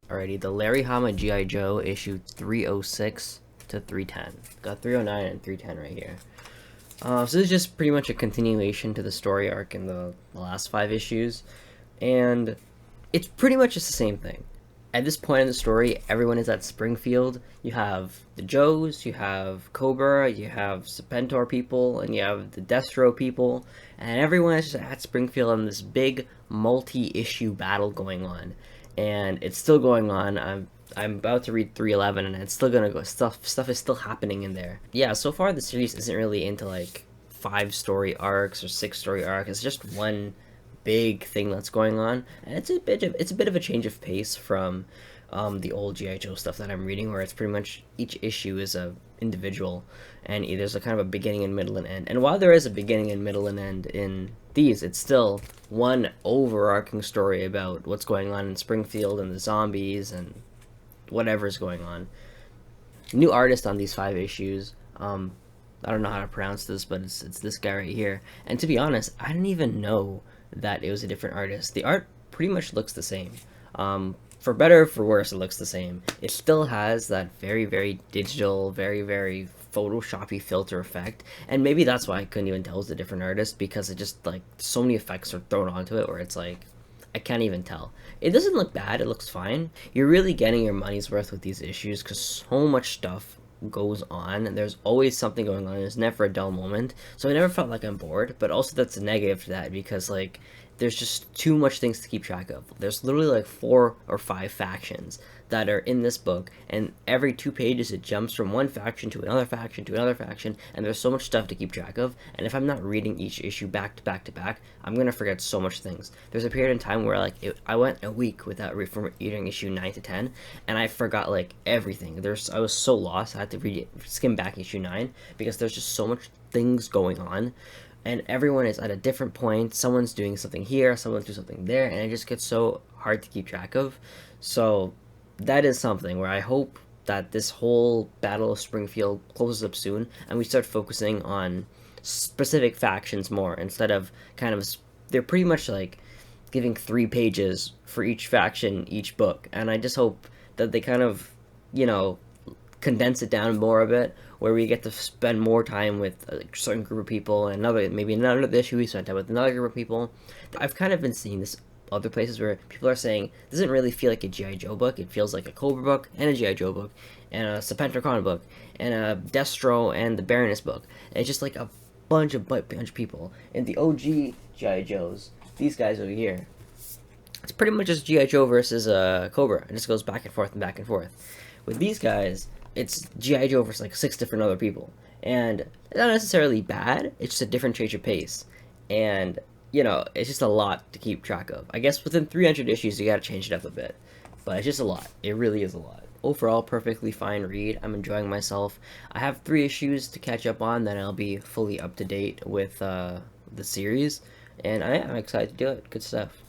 Alrighty, the Larry Hama G.I. Joe issue 306 to 310. Got 309 and 310 right here. So this is just pretty much a continuation to the story arc in the last 5 issues, and it's pretty much just the same thing. At this point in the story, everyone is at Springfield. You have the Joes, you have Cobra, you have Serpentor people, and you have the Destro people, and everyone is just at Springfield in this big multi-issue battle going on. And it's still going on. I'm about to read 311, and it's still gonna go. Stuff is still happening in there. Yeah, so far the series isn't really into like 5-story arcs or 6-story arcs. It's just one big thing that's going on, and it's a bit of a change of pace from the old G.I. Joe stuff that I'm reading, where it's pretty much each issue is a individual, and there's a kind of a beginning and middle and end. And while there is a beginning and middle and end in these, it's still one overarching story about what's going on in Springfield and the zombies and whatever's going on. New artist on these 5 issues. I don't know how to pronounce this, but it's this guy right here. And to be honest, I didn't even know that it was a different artist. The art pretty much looks the same. For better or for worse, it looks the same. It still has that very, very digital, very, very Photoshoppy filter effect, and maybe that's why I couldn't even tell it was a different artist, because it just, like, so many effects are thrown onto it where it's like, I can't even tell. It doesn't look bad, it looks fine. You're really getting your money's worth with these issues, because so much stuff goes on, and there's always something going on. There's never a dull moment, so I never felt like I'm bored, but also that's a negative to that, because, like, there's just too much things to keep track of. There's literally like 4 or 5 factions that are in this book, and every 2 pages it jumps from one faction to another faction to another faction, and there's so much stuff to keep track of, and if I'm not reading each issue back to back to back, I'm gonna forget so much things. There's a period in time where I went a week without reading issue 9 to 10, and I forgot like everything. I was so lost, I had to skim back issue 9, because there's just so much things going on, and everyone is at a different point. Someone's doing something here, someone's doing something there, and it just gets so hard to keep track of. So that is something where I hope that this whole Battle of Springfield closes up soon, and we start focusing on specific factions more, instead of kind of, they're pretty much like giving 3 pages for each faction each book, and I just hope that they kind of, condense it down more a bit, where we get to spend more time with a certain group of people, and maybe another issue we spend time with another group of people. I've kind of been seeing this other places where people are saying it doesn't really feel like a G.I. Joe book. It feels like a Cobra book and a G.I. Joe book and a Serpentor Khan book and a Destro and the Baroness book. And it's just like a bunch of people. And the OG G.I. Joes, these guys over here, it's pretty much just G.I. Joe versus Cobra. It just goes back and forth and back and forth. With these guys, it's G.I. Joe versus like 6 different other people. And it's not necessarily bad, it's just a different change of pace. And, it's just a lot to keep track of. I guess within 300 issues, you gotta change it up a bit. But it's just a lot. It really is a lot. Overall, perfectly fine read. I'm enjoying myself. I have 3 issues to catch up on, then I'll be fully up to date with the series. And I'm excited to do it. Good stuff.